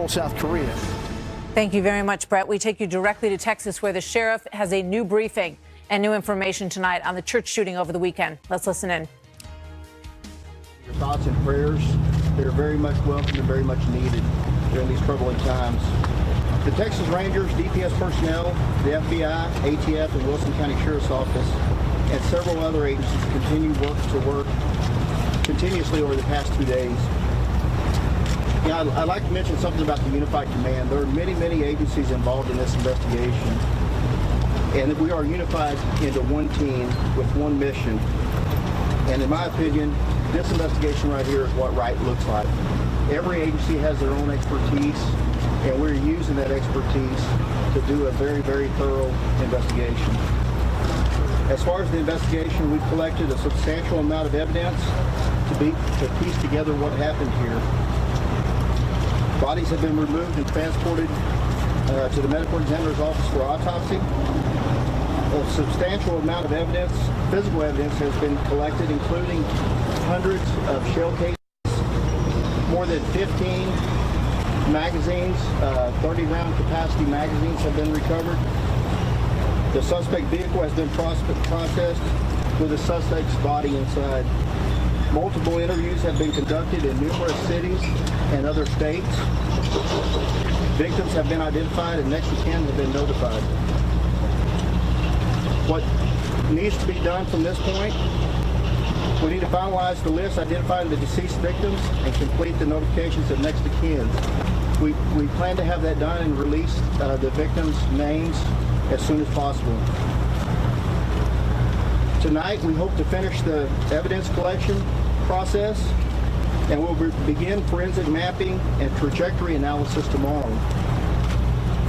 South Korea. Thank you very much, Brett. We take you directly to Texas, where the sheriff has a new briefing and new information tonight on the church shooting over the weekend. Let's listen in. Your thoughts and prayers, they're very much welcome and very much needed during these troubling times. The Texas Rangers, DPS personnel, the FBI, ATF, and Wilson County Sheriff's Office, and several other agencies continue to work continuously over the past 2 days. Yeah, I'd like to mention something about the Unified Command. There are many, many agencies involved in this investigation, and we are unified into one team with one mission. And in my opinion, this investigation right here is what right looks like. Every agency has their own expertise, and we're using that expertise to do a very, very thorough investigation. As far as the investigation, we've collected a substantial amount of evidence to piece together what happened here. Bodies have been removed and transported to the medical examiner's office for autopsy. A substantial amount of evidence, physical evidence, has been collected, including hundreds of shell cases, more than 15 magazines, 30-round capacity magazines have been recovered. The suspect vehicle has been processed with the suspect's body inside. Multiple interviews have been conducted in numerous cities and other states. Victims have been identified and next of kin have been notified. What needs to be done from this point, we need to finalize the list identifying the deceased victims and complete the notifications of next of kin. We plan to have that done and release the victims' names as soon as possible. Tonight, we hope to finish the evidence collection process, and we'll begin forensic mapping and trajectory analysis tomorrow.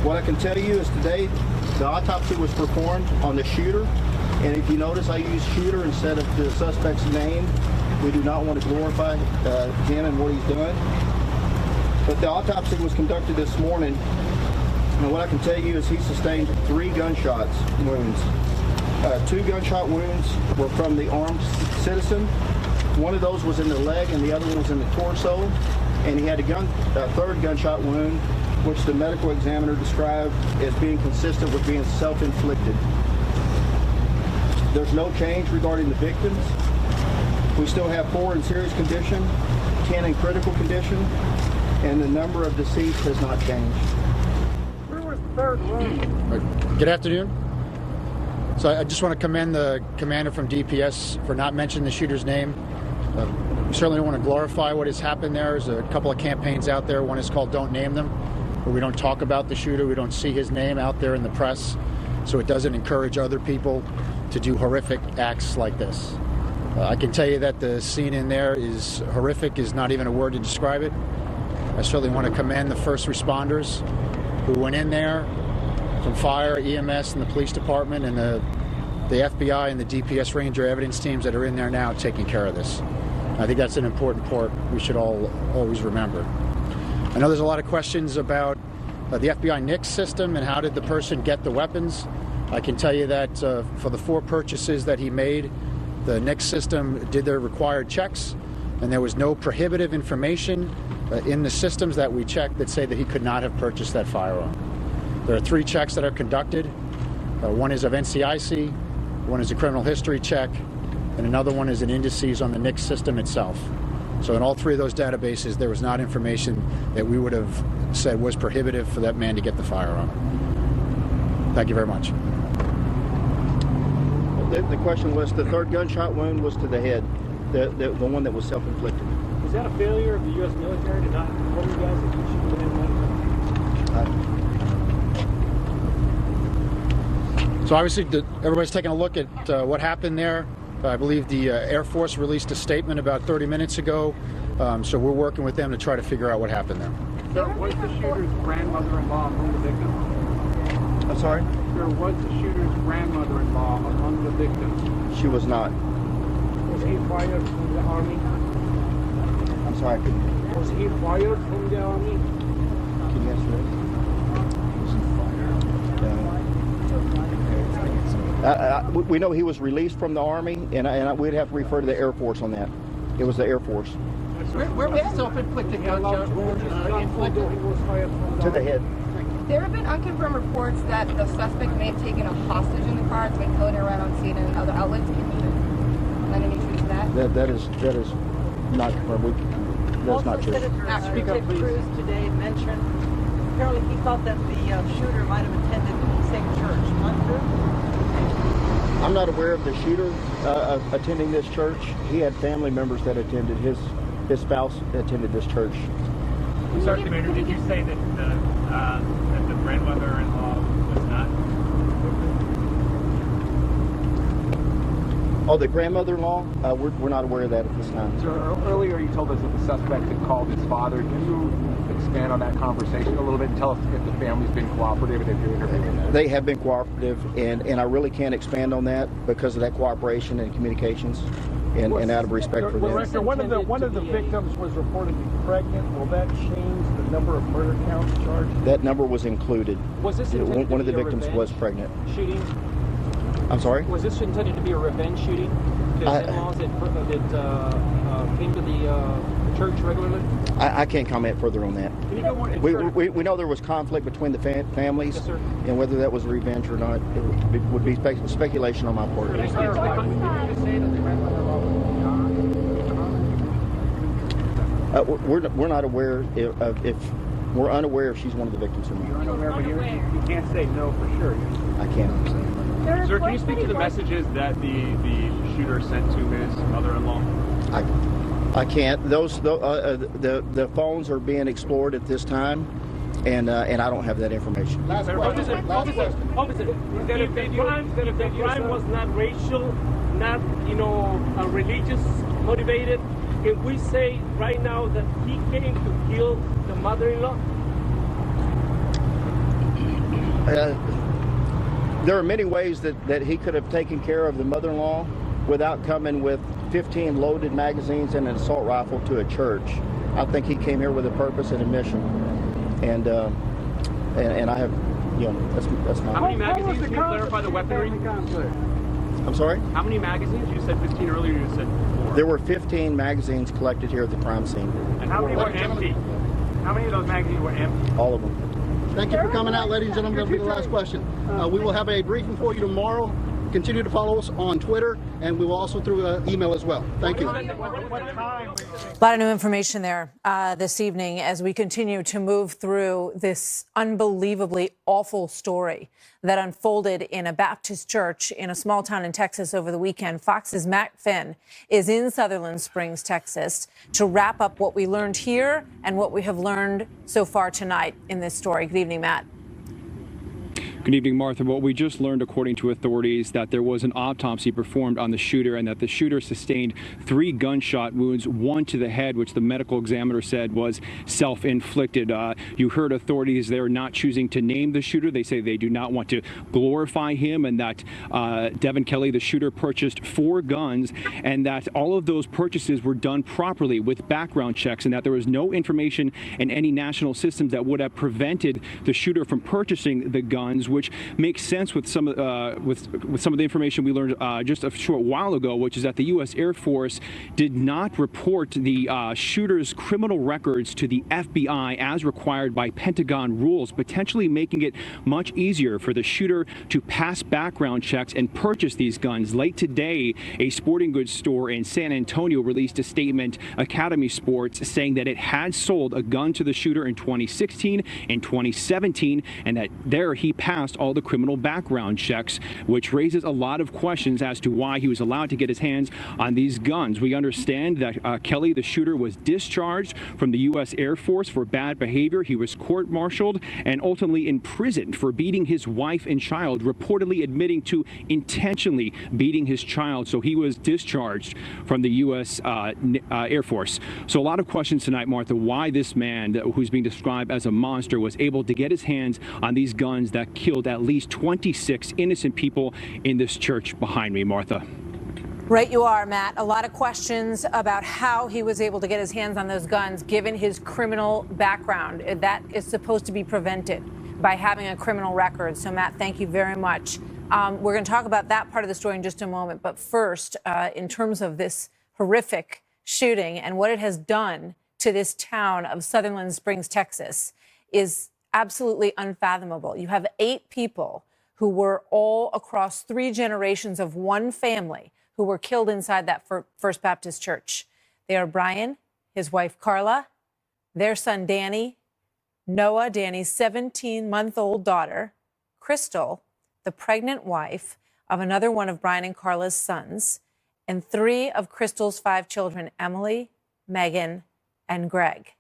What I can tell you is today, the autopsy was performed on the shooter, and if you notice, I use shooter instead of the suspect's name. We do not want to glorify him and what he's done. But the autopsy was conducted this morning, and what I can tell you is he sustained 3 gunshot wounds. 2 gunshot wounds were from the armed citizen. One of those was in the leg and the other one was in the torso. And he had a third gunshot wound, which the medical examiner described as being consistent with being self-inflicted. There's no change regarding the victims. We still have 4 in serious condition, 10 in critical condition, and the number of deceased has not changed. Where was the third wound? Good afternoon. So I just want to commend the commander from DPS for not mentioning the shooter's name. We certainly don't want to glorify what has happened there. There's a couple of campaigns out there. One is called Don't Name Them, where we don't talk about the shooter. We don't see his name out there in the press, so it doesn't encourage other people to do horrific acts like this. I can tell you that the scene in there is horrific, is not even a word to describe it. I certainly want to commend the first responders who went in there from fire, EMS, and the police department, and the FBI and the DPS Ranger evidence teams that are in there now taking care of this. I think that's an important part we should all always remember. I know there's a lot of questions about the FBI NICS system and how did the person get the weapons. I can tell you that for the 4 purchases that he made, the NICS system did their required checks, and there was no prohibitive information in the systems that we checked that say that he could not have purchased that firearm. There are 3 checks that are conducted. One is of NCIC, one is a criminal history check, and another one is an indices on the NICS system itself. So in all 3 of those databases, there was not information that we would have said was prohibitive for that man to get the firearm. Thank you very much. The question was, the third gunshot wound was to the head, the one that was self-inflicted. Is that a failure of the U.S. military to not inform you guys that you should have been So obviously, everybody's taking a look at what happened there. I believe the Air Force released a statement about 30 minutes ago, so we're working with them to try to figure out what happened there. Sir, was the shooter's grandmother-in-law among the victims? I'm sorry? Sir, was the shooter's grandmother-in-law among the victims? She was not. Was he fired from the Army? I'm sorry, I couldn't. Was he fired from the Army? Can you answer that? We know he was released from the Army, and we'd have to refer to the Air Force on that. It was the Air Force. That's Where was the self-inflicted gunshot inflicted? To the head. There have been unconfirmed reports that the suspect may have taken a hostage in the car. It's been floating around on CNN and other outlets. Can you lend any truth to that? That is not confirmed. That's not true. Detective Cruz today mentioned apparently he thought that the shooter might have attended the same church. Untrue? I'm not aware of the shooter attending this church. He had family members that attended. His spouse attended this church. Sergeant Major, did you say that the grandmother-in-law was not? Oh, the grandmother-in-law? We're not aware of that at this time. Sir, earlier you told us that the suspect had called his father. Can you expand on that conversation a little bit and tell us if the family's been cooperative and if you're interviewing them? They have been cooperative, and I really can't expand on that because of that cooperation and communications, and out of respect for them. One of the victims was reportedly pregnant. Will that change the number of murder counts charged? That number was included. Was this intended one of the to be a victims revenge was pregnant. shooting? I'm sorry? Was this intended to be a revenge shooting? The in-laws that came to the church regularly? I can't comment further on that. Can you go more? We know there was conflict between the families, Yes, sir. and whether that was revenge or not, it would be speculation on my part. We're not aware if we're unaware if she's one of the victims or You're not. unaware, but you can't say no for sure. I can't. Sir, can you speak to the messages that the shooter sent to his mother-in-law? I can't. The phones are being explored at this time, and I don't have that information. Officer, if the crime was not racial, not religious motivated, can we say right now that he came to kill the mother-in-law? There are many ways that he could have taken care of the mother-in-law without coming with 15 loaded magazines and an assault rifle to a church. I think he came here with a purpose and a mission, and I have, that's my. How many magazines? Can you clarify the weaponry? I'm sorry? How many magazines? You said 15 earlier. You said 4. There were 15 magazines collected here at the crime scene. And how many were empty? How many of those magazines were empty? All of them. Thank you for coming out, ladies and gentlemen. That'll be the last question. We will have a briefing for you tomorrow. Continue to follow us on Twitter, and we will also through email as well. Thank you. A lot of new information there this evening as we continue to move through this unbelievably awful story that unfolded in a Baptist church in a small town in Texas over the weekend. Fox's Matt Finn is in Sutherland Springs, Texas, to wrap up what we learned here and what we have learned so far tonight in this story. Good evening, Matt. Good evening, Martha. Well, we just learned, according to authorities, that there was an autopsy performed on the shooter and that the shooter sustained 3 gunshot wounds, 1 to the head, which the medical examiner said was self-inflicted. You heard authorities there not choosing to name the shooter. They say they do not want to glorify him, and that Megyn Kelly, the shooter, purchased 4 guns, and that all of those purchases were done properly with background checks, and that there was no information in any national systems that would have prevented the shooter from purchasing the guns, which makes sense with some of the information we learned just a short while ago, which is that the U.S. Air Force did not report the shooter's criminal records to the FBI as required by Pentagon rules, potentially making it much easier for the shooter to pass background checks and purchase these guns. Late today, a sporting goods store in San Antonio released a statement, Academy Sports, saying that it had sold a gun to the shooter in 2016 and 2017, and that there he passed all the criminal background checks, which raises a lot of questions as to why he was allowed to get his hands on these guns. We understand that Kelly, the shooter, was discharged from the U.S. Air Force for bad behavior. He was court-martialed and ultimately imprisoned for beating his wife and child, reportedly admitting to intentionally beating his child. So he was discharged from the U.S. Air Force. So a lot of questions tonight, Martha, why this man, who's being described as a monster, was able to get his hands on these guns that killed at least 26 innocent people in this church behind me, Martha. Right you are, Matt. A lot of questions about how he was able to get his hands on those guns, given his criminal background. That is supposed to be prevented by having a criminal record. So, Matt, thank you very much. We're going to talk about that part of the story in just a moment. But first, in terms of this horrific shooting and what it has done to this town of Sutherland Springs, Texas, is absolutely unfathomable. You have 8 people who were all across 3 generations of one family who were killed inside that First Baptist Church. They are Brian, his wife Carla, their son Danny, Noah, Danny's 17-month-old daughter, Crystal, the pregnant wife of another one of Brian and Carla's sons, and 3 of Crystal's 5 children, Emily, Megyn, and Greg.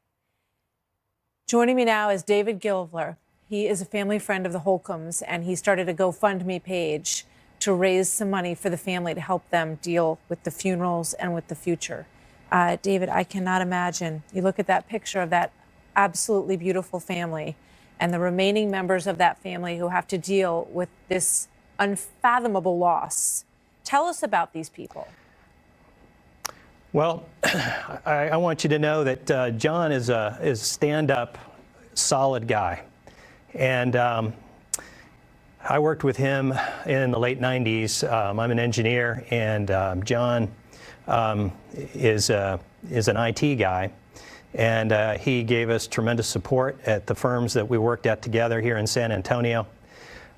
Joining me now is David Gilvler. He is a family friend of the Holcombs, and he started a GoFundMe page to raise some money for the family to help them deal with the funerals and with the future. David, I cannot imagine. You look at that picture of that absolutely beautiful family and the remaining members of that family who have to deal with this unfathomable loss. Tell us about these people. Well, I want you to know that John is a stand-up, solid guy. And I worked with him in the late 90s. I'm an engineer, and John is an IT guy. And he gave us tremendous support at the firms that we worked at together here in San Antonio.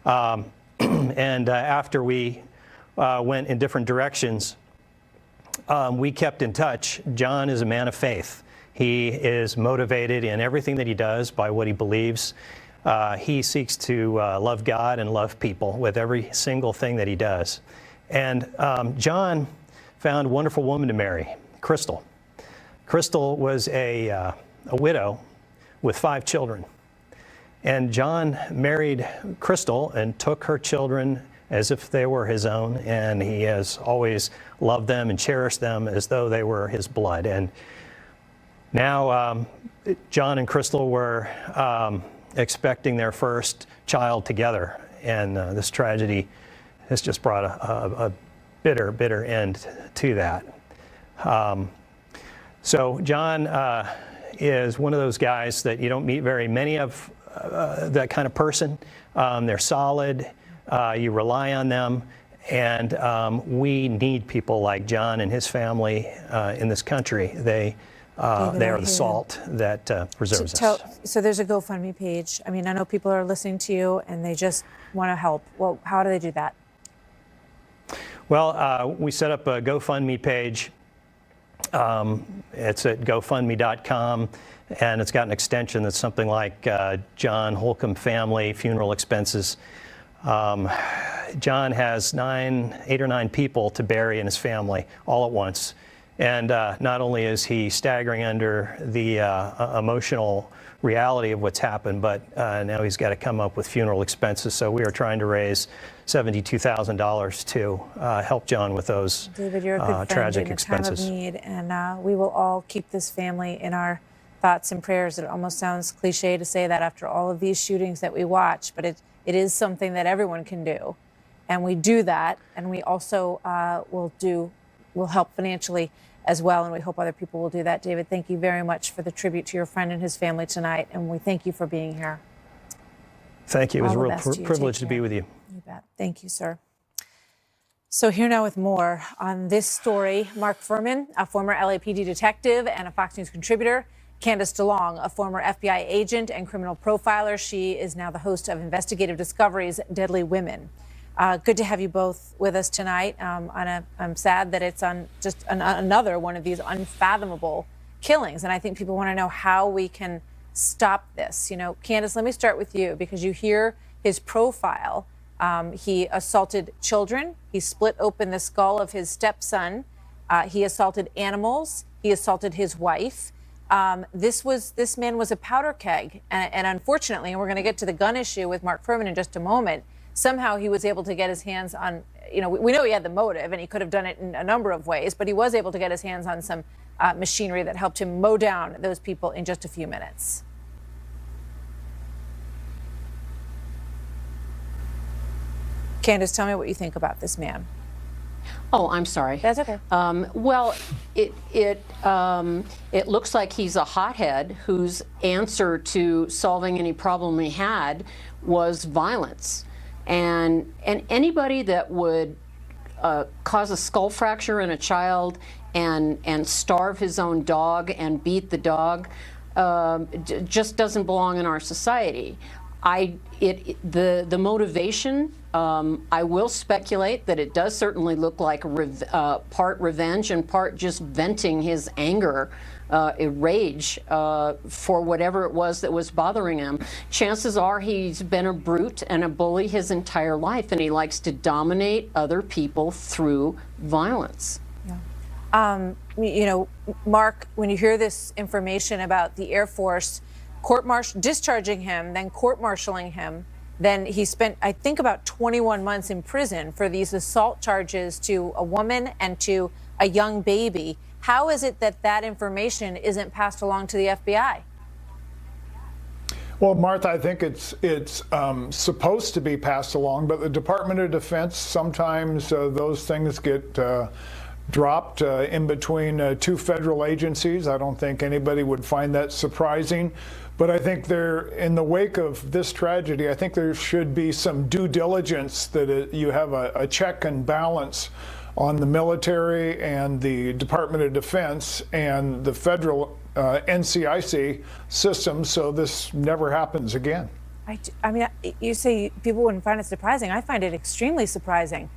And after we went in different directions, we kept in touch. John is a man of faith. He is motivated in everything that he does by what he believes. He seeks to love God and love people with every single thing that he does. And John found a wonderful woman to marry, Crystal. Crystal was a widow with 5 children. And John married Crystal and took her children as if they were his own, and he has always loved them and cherished them as though they were his blood. And now John and Crystal were expecting their first child together, and this tragedy has just brought a bitter, bitter end to that. So John is one of those guys that you don't meet very many of, that kind of person. They're solid. You rely on them, and we need people like John and his family in this country. They are the salt that preserves us. So there's a GoFundMe page. I mean, I know people are listening to you and they just want to help. Well, how do they do that? Well, we set up a GoFundMe page. It's at GoFundMe.com, and it's got an extension that's something like John Holcomb Family Funeral Expenses. John has 8 or 9 people to bury in his family all at once. And not only is he staggering under the emotional reality of what's happened, but now he's got to come up with funeral expenses. So we are trying to raise $72,000 to help John with those David, you're a good friend tragic in a expenses. Time of need, and we will all keep this family in our thoughts and prayers. It almost sounds cliche to say that after all of these shootings that we watch, but it is something that everyone can do. And we do that, and we also will help financially as well, and we hope other people will do that. David, thank you very much for the tribute to your friend and his family tonight, and we thank you for being here. Thank you. It was a real privilege to be with you. You bet. Thank you, sir. So here now with more on this story, Mark Furman, a former LAPD detective and a Fox News contributor, Candace DeLong, a former FBI agent and criminal profiler. She is now the host of Investigative Discoveries, Deadly Women. Good to have you both with us tonight. I'm sad that it's on just another one of these unfathomable killings. And I think people want to know how we can stop this. You know, Candace, let me start with you, because you hear his profile. He assaulted children. He split open the skull of his stepson. He assaulted animals. He assaulted his wife. This man was a powder keg. And unfortunately, and we're going to get to the gun issue with Mark Furman in just a moment, somehow he was able to get his hands on, you know, we know he had the motive and he could have done it in a number of ways, but he was able to get his hands on some machinery that helped him mow down those people in just a few minutes. Candace, tell me what you think about this man. Oh, I'm sorry. That's okay. Well, it looks like he's a hothead whose answer to solving any problem he had was violence. And anybody that would cause a skull fracture in a child and starve his own dog and beat the dog just doesn't belong in our society. The motivation, I will speculate that it does certainly look like part revenge and part just venting his anger, rage for whatever it was that was bothering him. Chances are he's been a brute and a bully his entire life, and he likes to dominate other people through violence. You know, Mark, when you hear this information about the Air Force discharging him, then court-martialing him, then he spent, I think, about 21 months in prison for these assault charges to a woman and to a young baby. How is it that that information isn't passed along to the FBI? Well, Martha, I think it's supposed to be passed along, but the Department of Defense, sometimes those things get dropped in between two federal agencies. I don't think anybody would find that surprising. But I think in the wake of this tragedy, I think there should be some due diligence that you have a check and balance on the military and the Department of Defense and the federal NCIC system, so this never happens again. I mean, you say people wouldn't find it surprising. I find it extremely surprising.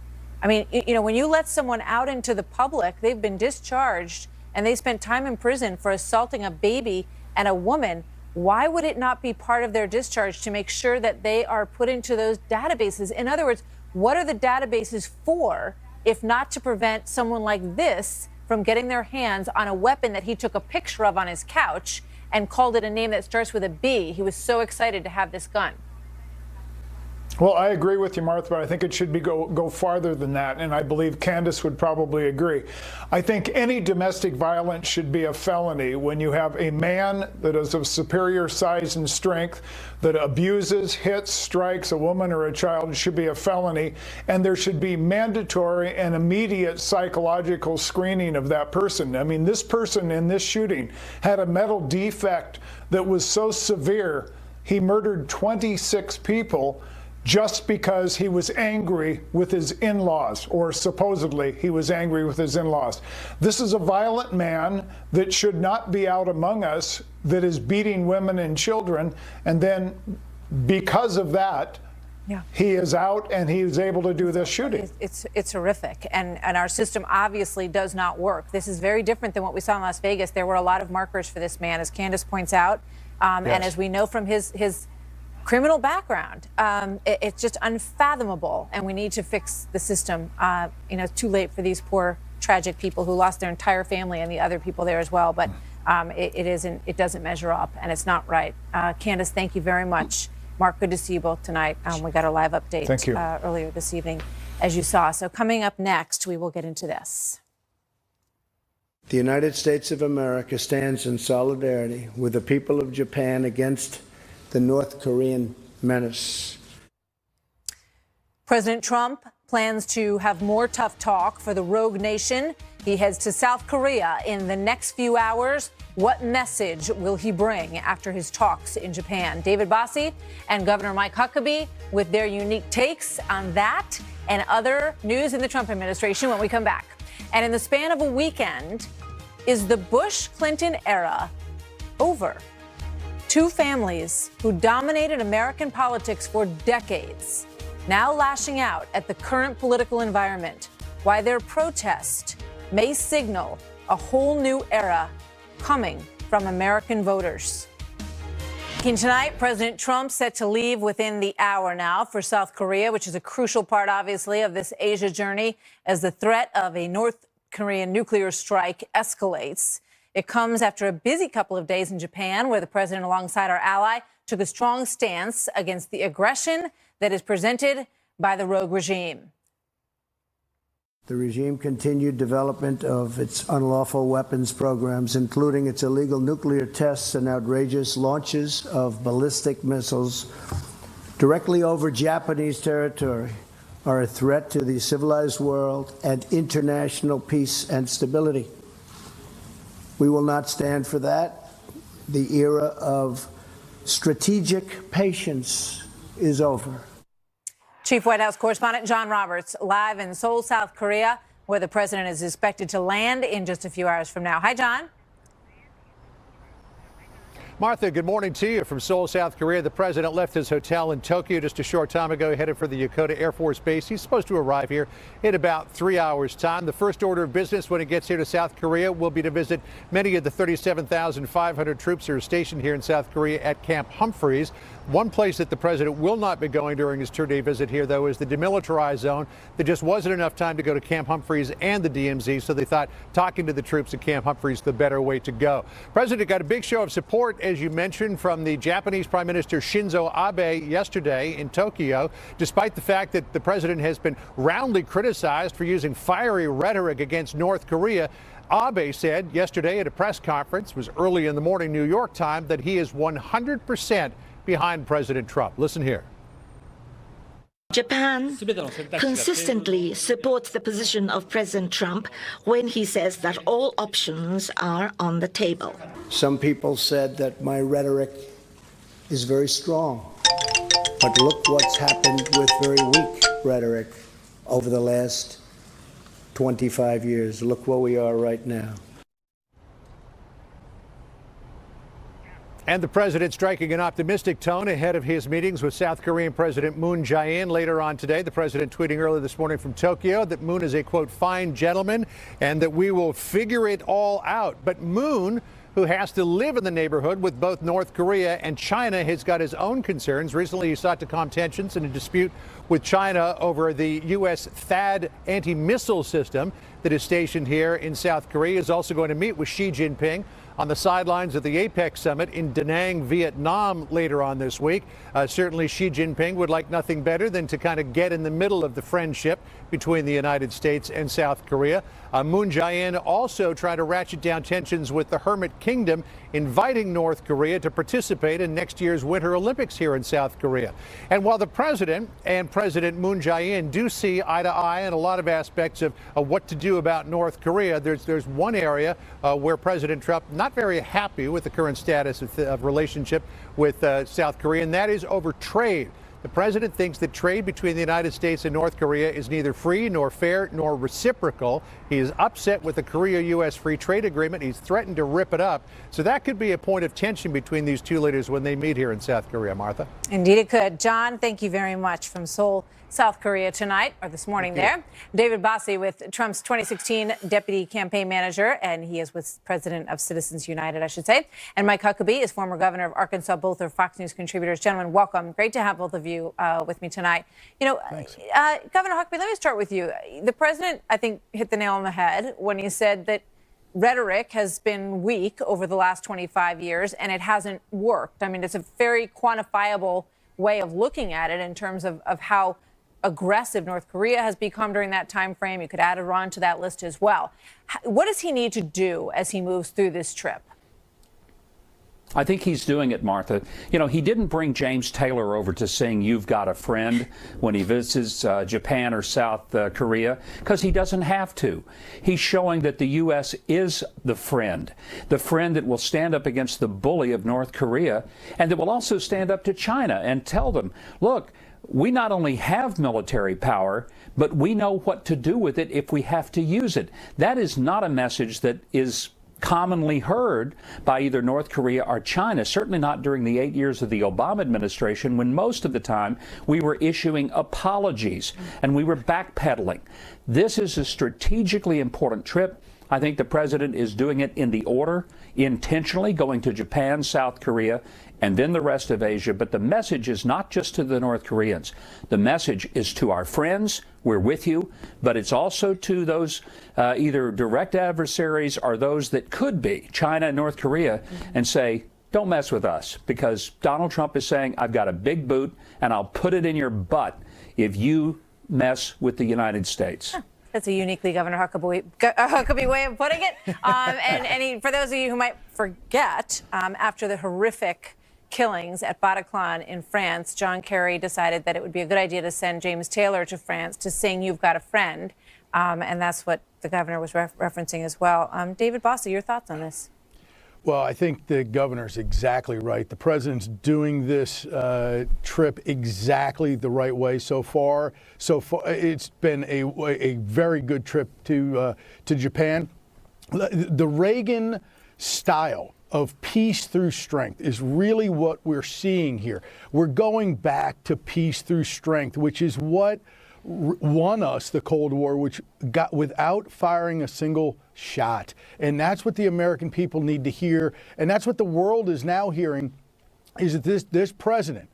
I mean, you know, when you let someone out into the public, they've been discharged and they spent time in prison for assaulting a baby and a woman. Why would it not be part of their discharge to make sure that they are put into those databases? In other words, what are the databases for if not to prevent someone like this from getting their hands on a weapon that he took a picture of on his couch and called it a name that starts with a B? He was so excited to have this gun. Well, I agree with you, Martha, but I think it should go farther than that, and I believe Candace would probably agree. I think any domestic violence should be a felony when you have a man that is of superior size and strength that abuses, hits, strikes a woman or a child. It should be a felony, and there should be mandatory and immediate psychological screening of that person. I mean, this person in this shooting had a mental defect that was so severe, he murdered 26 people just because he was angry with his in-laws, or supposedly he was angry with his in-laws. This is a violent man that should not be out among us, that is beating women and children, and then because of that, he is out and he is able to do this shooting. It's horrific, and our system obviously does not work. This is very different than what we saw in Las Vegas. There were a lot of markers for this man, as Candace points out, and as we know from his criminal background. It's just unfathomable, and we need to fix the system. You know, it's too late for these poor, tragic people who lost their entire family and the other people there as well. But it doesn't measure up, and it's not right. Candace, thank you very much. Mark, good to see you both tonight. We got a live update earlier this evening, as you saw. So coming up next, we will get into this. The United States of America stands in solidarity with the people of Japan against the North Korean menace. President Trump plans to have more tough talk for the rogue nation. He heads to South Korea in the next few hours. What message will he bring after his talks in Japan? David Bossie and Governor Mike Huckabee with their unique takes on that and other news in the Trump administration when we come back. And in the span of a weekend, is the Bush-Clinton era over? Two families who dominated American politics for decades, now lashing out at the current political environment, why their protest may signal a whole new era coming from American voters. Tonight, President Trump set to leave within the hour now for South Korea, which is a crucial part, obviously, of this Asia journey as the threat of a North Korean nuclear strike escalates. It comes after a busy couple of days in Japan, where the president, alongside our ally, took a strong stance against the aggression that is presented by the rogue regime. The regime continued development of its unlawful weapons programs, including its illegal nuclear tests and outrageous launches of ballistic missiles directly over Japanese territory, are a threat to the civilized world and international peace and stability. We will not stand for that. The era of strategic patience is over. Chief White House correspondent John Roberts, live in Seoul, South Korea. where the president is expected to land in just a few hours from now. Hi, John. Martha, good morning to you from Seoul, South Korea. The president left his hotel in Tokyo just a short time ago, headed for the Yokota Air Force Base. He's supposed to arrive here in about 3 hours' time. The first order of business when he gets here to South Korea will be to visit many of the 37,500 troops who are stationed here in South Korea at Camp Humphreys. One place that the president will not be going during his two-day visit here, though, is the demilitarized zone. There just wasn't enough time to go to Camp Humphreys and the DMZ, so they thought talking to the troops at Camp Humphreys the better way to go. President got a big show of support, as you mentioned, from the Japanese Prime Minister Shinzo Abe yesterday in Tokyo, despite the fact that the president has been roundly criticized for using fiery rhetoric against North Korea. Abe said yesterday at a press conference, was early in the morning New York time, that he is 100% behind President Trump. Listen here. Japan consistently supports the position of President Trump when he says that all options are on the table. Some people said that my rhetoric is very strong, but look what's happened with very weak rhetoric over the last 25 years. Look where we are right now. And the president striking an optimistic tone ahead of his meetings with South Korean President Moon Jae-in later on today. The president tweeting earlier this morning from Tokyo that Moon is a, quote, fine gentleman and that we will figure it all out. But Moon, who has to live in the neighborhood with both North Korea and China, has got his own concerns. Recently, he sought to calm tensions in a dispute with China over the U.S. THAAD anti-missile system that is stationed here in South Korea. He is also going to meet with Xi Jinping on the sidelines of the APEC summit in Da Nang, Vietnam later on this week. Certainly Xi Jinping would like nothing better than to kind of get in the middle of the friendship between the United States and South Korea. Moon Jae-in also trying to ratchet down tensions with the Hermit Kingdom, inviting North Korea to participate in next year's Winter Olympics here in South Korea. And while the president and President Moon Jae-in do see eye to eye in a lot of aspects of what to do about North Korea, there's one area where President Trump not very happy with the current status of relationship with South Korea, and that is over trade. The president thinks that trade between the United States and North Korea is neither free nor fair nor reciprocal. He is upset with the Korea-U.S. free trade agreement. He's threatened to rip it up. So that could be a point of tension between these two leaders when they meet here in South Korea, Martha. Indeed it could. John, thank you very much from Seoul, South Korea tonight, or this morning there. David Bossie with Trump's 2016 deputy campaign manager, and he is with President of Citizens United, I should say. And Mike Huckabee is former governor of Arkansas. Both are Fox News contributors. Gentlemen, welcome. Great to have both of you with me tonight. You know, Governor Huckabee, let me start with you. The president, I think, hit the nail on the head when he said that rhetoric has been weak over the last 25 years, and it hasn't worked. I mean, it's a very quantifiable way of looking at it in terms of how aggressive North Korea has become during that time frame. You could add Iran to that list as well. What does he need to do as he moves through this trip? I think he's doing it, Martha. You know, he didn't bring James Taylor over to sing "You've Got a Friend" when he visits Japan or South Korea, because he doesn't have to. He's showing that the U.S. is the friend that will stand up against the bully of North Korea, and that will also stand up to China and tell them, look, we not only have military power, but we know what to do with it if we have to use it. That is not a message that is commonly heard by either North Korea or China, certainly not during the 8 years of the Obama administration, when most of the time we were issuing apologies and we were backpedaling. This is a strategically important trip. I think the president is doing it in the order, intentionally going to Japan, South Korea, and then the rest of Asia. But the message is not just to the North Koreans. The message is to our friends. We're with you. But it's also to those either direct adversaries or those that could be, China and North Korea, and say, don't mess with us, because Donald Trump is saying, I've got a big boot and I'll put it in your butt if you mess with the United States. That's a uniquely Governor Huckabee way of putting it. For those of you who might forget, after the horrific killings at Bataclan in France, John Kerry decided that it would be a good idea to send James Taylor to France to sing "You've Got a Friend." And that's what the governor was referencing as well. David Bossie, your thoughts on this? Well, I think the governor's exactly right. The president's doing this trip exactly the right way so far. It's been a very good trip to Japan. The Reagan style of peace through strength is really what we're seeing here. We're going back to peace through strength, which is what won us the Cold War, which got without firing a single shot. And that's what the American people need to hear. And that's what the world is now hearing, is that this president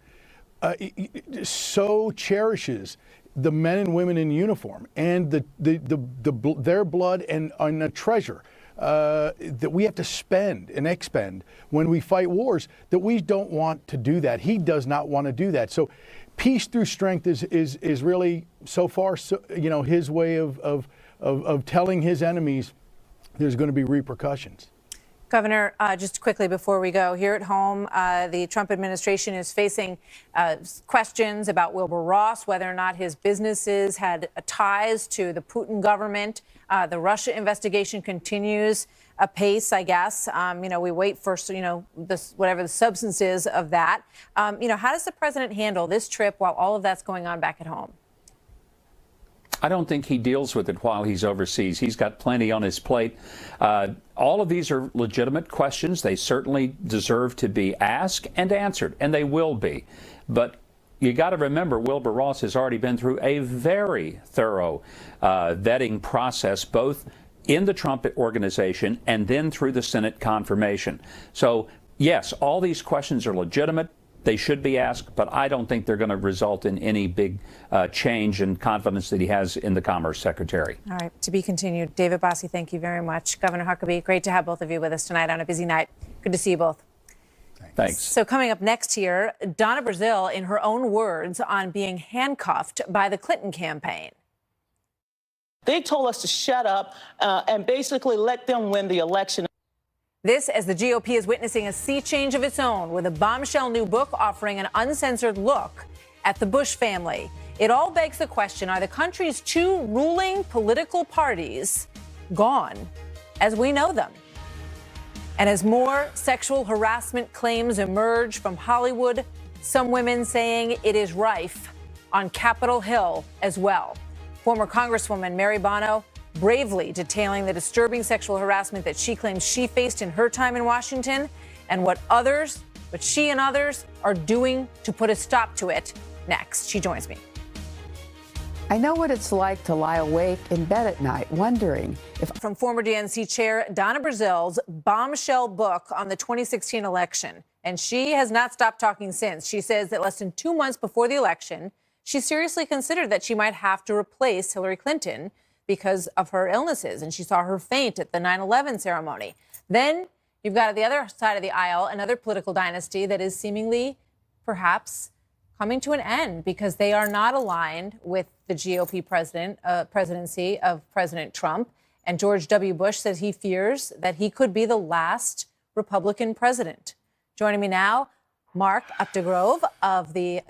so cherishes the men and women in uniform and their blood and a treasure that we have to spend and expend when we fight wars, that we don't want to do that. He does not want to do that. So peace through strength is really so far, his way of telling his enemies there's going to be repercussions. Governor, just quickly before we go, here at home, the Trump administration is facing questions about Wilbur Ross, whether or not his businesses had ties to the Putin government. The Russia investigation continues apace, I guess. We wait for, whatever the substance is of that. How does the president handle this trip while all of that's going on back at home? I don't think he deals with it while he's overseas. He's got plenty on his plate. All of these are legitimate questions. They certainly deserve to be asked and answered, and they will be. But you got to remember, Wilbur Ross has already been through a very thorough vetting process, both in the Trump organization and then through the Senate confirmation. So, yes, all these questions are legitimate. They should be asked, but I don't think they're going to result in any big change in confidence that he has in the Commerce Secretary. All right, to be continued. David Bossie, thank you very much. Governor Huckabee, great to have both of you with us tonight on a busy night. Good to see you both. Thanks. So coming up next here, Donna Brazile, in her own words, on being handcuffed by the Clinton campaign. They told us to shut up and basically let them win the election. This as the GOP is witnessing a sea change of its own with a bombshell new book offering an uncensored look at the Bush family. It all begs the question, are the country's two ruling political parties gone as we know them? And as more sexual harassment claims emerge from Hollywood, some women saying it is rife on Capitol Hill as well. Former Congresswoman Mary Bono bravely detailing the disturbing sexual harassment that she claims she faced in her time in Washington and what she and others are doing to put a stop to it. Next, she joins me. I know what it's like to lie awake in bed at night wondering if... From former DNC chair Donna Brazile's bombshell book on the 2016 election. And she has not stopped talking since. She says that less than 2 months before the election, she seriously considered that she might have to replace Hillary Clinton because of her illnesses, and she saw her faint at the 9/11 ceremony. Then you've got at the other side of the aisle another political dynasty that is seemingly, perhaps, coming to an end because they are not aligned with the GOP presidency of President Trump. And George W. Bush says he fears that he could be the last Republican president. Joining me now, Mark Updegrove of the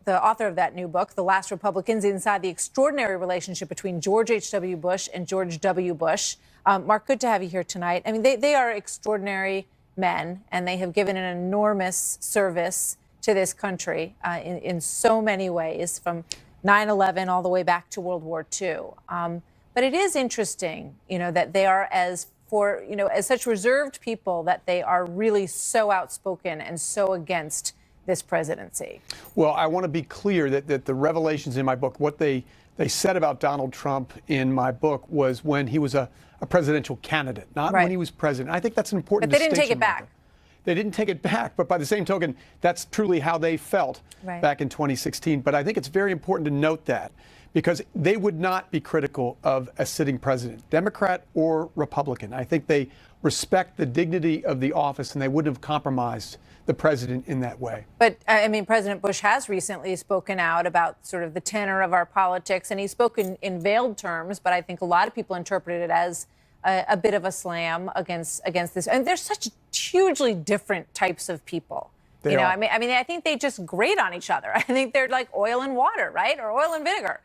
author of that new book, The Last Republicans Inside the Extraordinary Relationship Between George H.W. Bush and George W. Bush. Mark, good to have you here tonight. I mean, they are extraordinary men, and they have given an enormous service to this country in so many ways, from 9/11 all the way back to World War II. But it is interesting, that they are as such reserved people, that they are really so outspoken and so against this presidency. Well, I want to be clear that the revelations in my book, what they said about Donald Trump in my book was when he was a presidential candidate, not when he was president. I think that's an important distinction. But they didn't take it back. They didn't take it back, but by the same token, that's truly how they felt back in 2016. But I think it's very important to note that, because they would not be critical of a sitting president, Democrat or Republican. I think they respect the dignity of the office, and they wouldn't have compromised the president in that way. But, I mean, President Bush has recently spoken out about sort of the tenor of our politics, and he's spoken in veiled terms, but I think a lot of people interpreted it as a bit of a slam against this. And they're such hugely different types of people. They are. I mean, I think they just grate on each other. I think they're like oil and water, right? Or oil and vinegar.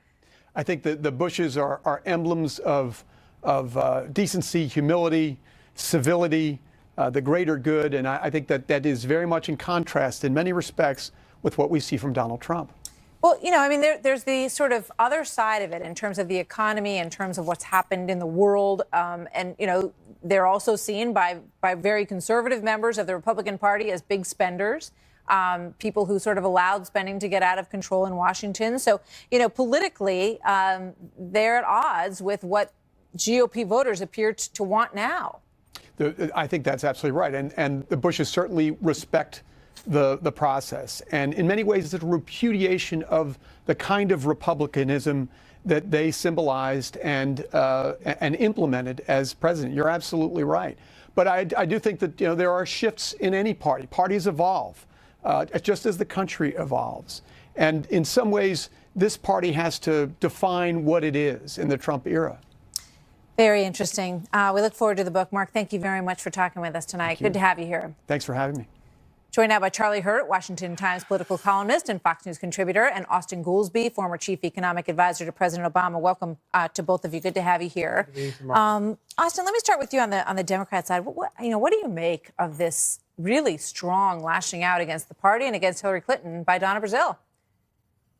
I think the Bushes are emblems of decency, humility, civility, the greater good. And I think that is very much in contrast in many respects with what we see from Donald Trump. Well, you know, I mean, there's the sort of other side of it in terms of the economy, in terms of what's happened in the world. And, you know, they're also seen by very conservative members of the Republican Party as big spenders, people who sort of allowed spending to get out of control in Washington. So, you know, politically, they're at odds with what GOP voters appear to want now. I think that's absolutely right. And the Bushes certainly respect the process. And in many ways, it's a repudiation of the kind of republicanism that they symbolized and implemented as president. You're absolutely right. But I do think that, you know, there are shifts in any party. Parties evolve, just as the country evolves. And in some ways, this party has to define what it is in the Trump era. Very interesting. We look forward to the book. Mark, thank you very much for talking with us tonight. Good to have you here. Thanks for having me. Joined now by Charlie Hurt, Washington Times political columnist and Fox News contributor, and Austin Goolsbee, former chief economic advisor to President Obama. Welcome to both of you. Good to have you here. Austin, let me start with you on the Democrat side. What do you make of this really strong lashing out against the party and against Hillary Clinton by Donna Brazile?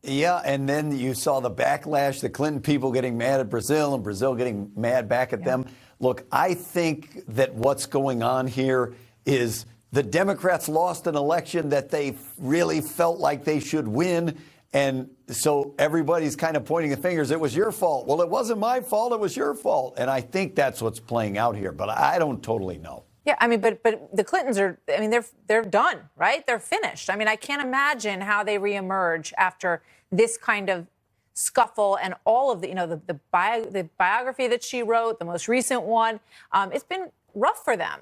Yeah, and then you saw the backlash, the Clinton people getting mad at Brazile and Brazile getting mad back at them. Look, I think that what's going on here is the Democrats lost an election that they really felt like they should win. And so everybody's kind of pointing the fingers. It was your fault. Well, it wasn't my fault. It was your fault. And I think that's what's playing out here. But I don't totally know. Yeah, I mean, but the Clintons are, I mean, they're done, right? They're finished. I mean, I can't imagine how they reemerge after this kind of scuffle and all of the, you know, the biography that she wrote, the most recent one. It's been rough for them.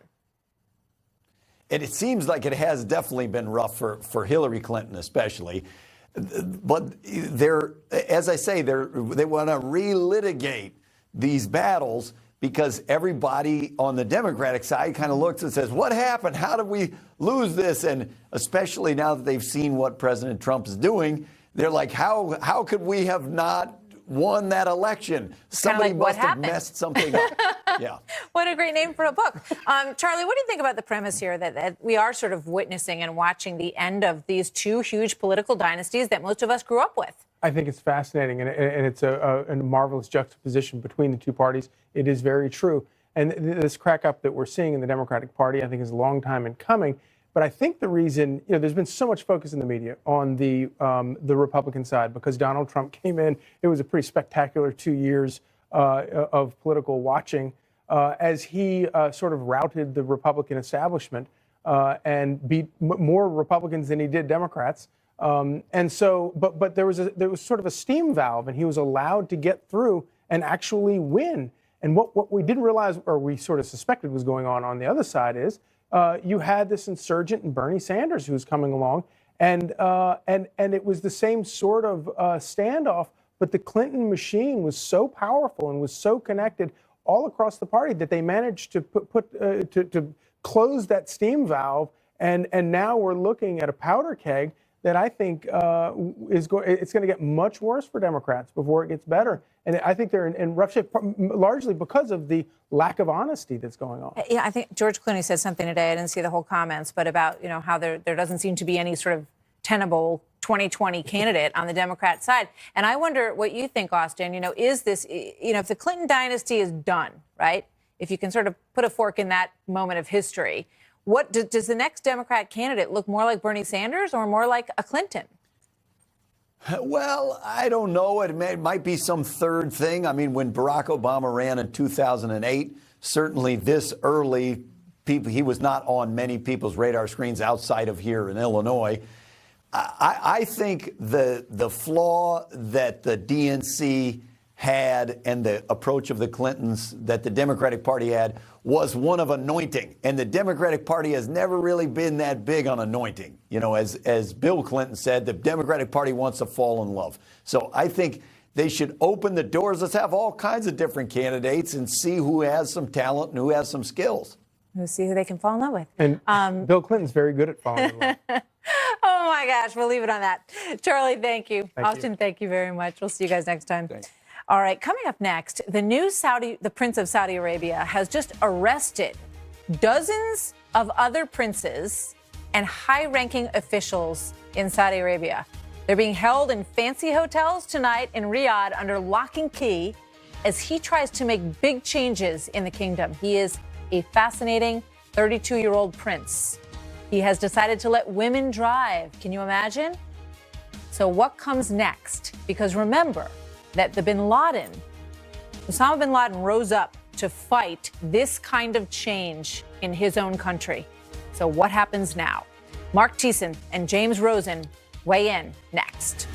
And it seems like it has definitely been rough for Hillary Clinton, especially. But as I say, they want to relitigate these battles because everybody on the Democratic side kind of looks and says, what happened? How did we lose this? And especially now that they've seen what President Trump is doing, they're like, how could we have not won that election? Somebody must have messed something up. Yeah. What a great name for a book. Charlie, what do you think about the premise here that we are sort of witnessing and watching the end of these two huge political dynasties that most of us grew up with? I think it's fascinating, and it's a marvelous juxtaposition between the two parties. It is very true. And this crack up that we're seeing in the Democratic Party, I think, is a long time in coming. But I think the reason, you know, there's been so much focus in the media on the Republican side because Donald Trump came in. It was a pretty spectacular 2 years of political watching as he sort of routed the Republican establishment and beat more Republicans than he did Democrats. And so, but there was sort of a steam valve, and he was allowed to get through and actually win. And what we didn't realize, or we sort of suspected was going on the other side is you had this insurgent in Bernie Sanders who was coming along, and it was the same sort of standoff. But the Clinton machine was so powerful and was so connected all across the party that they managed to to close that steam valve. And now we're looking at a powder keg that I think it's going to get much worse for Democrats before it gets better. And I think they're in rough shape, largely because of the lack of honesty that's going on. Yeah, I think George Clooney said something today. I didn't see the whole comments, but about, you know, how there doesn't seem to be any sort of tenable 2020 candidate on the Democrat side. And I wonder what you think, Austin. You know, is this, you know, if the Clinton dynasty is done, right? If you can sort of put a fork in that moment of history, what does the next Democrat candidate look more like Bernie Sanders or more like a Clinton? Well, I don't know. It might be some third thing. I mean, when Barack Obama ran in 2008, certainly this early, he was not on many people's radar screens outside of here in Illinois. I think the flaw that the DNC had and the approach of the Clintons that the Democratic Party had was one of anointing. And the Democratic Party has never really been that big on anointing. You know, as Bill Clinton said, the Democratic Party wants to fall in love. So I think they should open the doors. Let's have all kinds of different candidates and see who has some talent and who has some skills. We'll see who they can fall in love with. And Bill Clinton's very good at falling in love. Oh, my gosh. We'll leave it on that. Charlie, thank you. Austin, thank you very much. We'll see you guys next time. Thanks. All right, coming up next, the Prince of Saudi Arabia has just arrested dozens of other princes and high-ranking officials in Saudi Arabia. They're being held in fancy hotels tonight in Riyadh under lock and key as he tries to make big changes in the kingdom. He is a fascinating 32-year-old prince. He has decided to let women drive. Can you imagine? So what comes next? Because remember that Osama bin Laden rose up to fight this kind of change in his own country. So what happens now? Mark Thiessen and James Rosen weigh in next.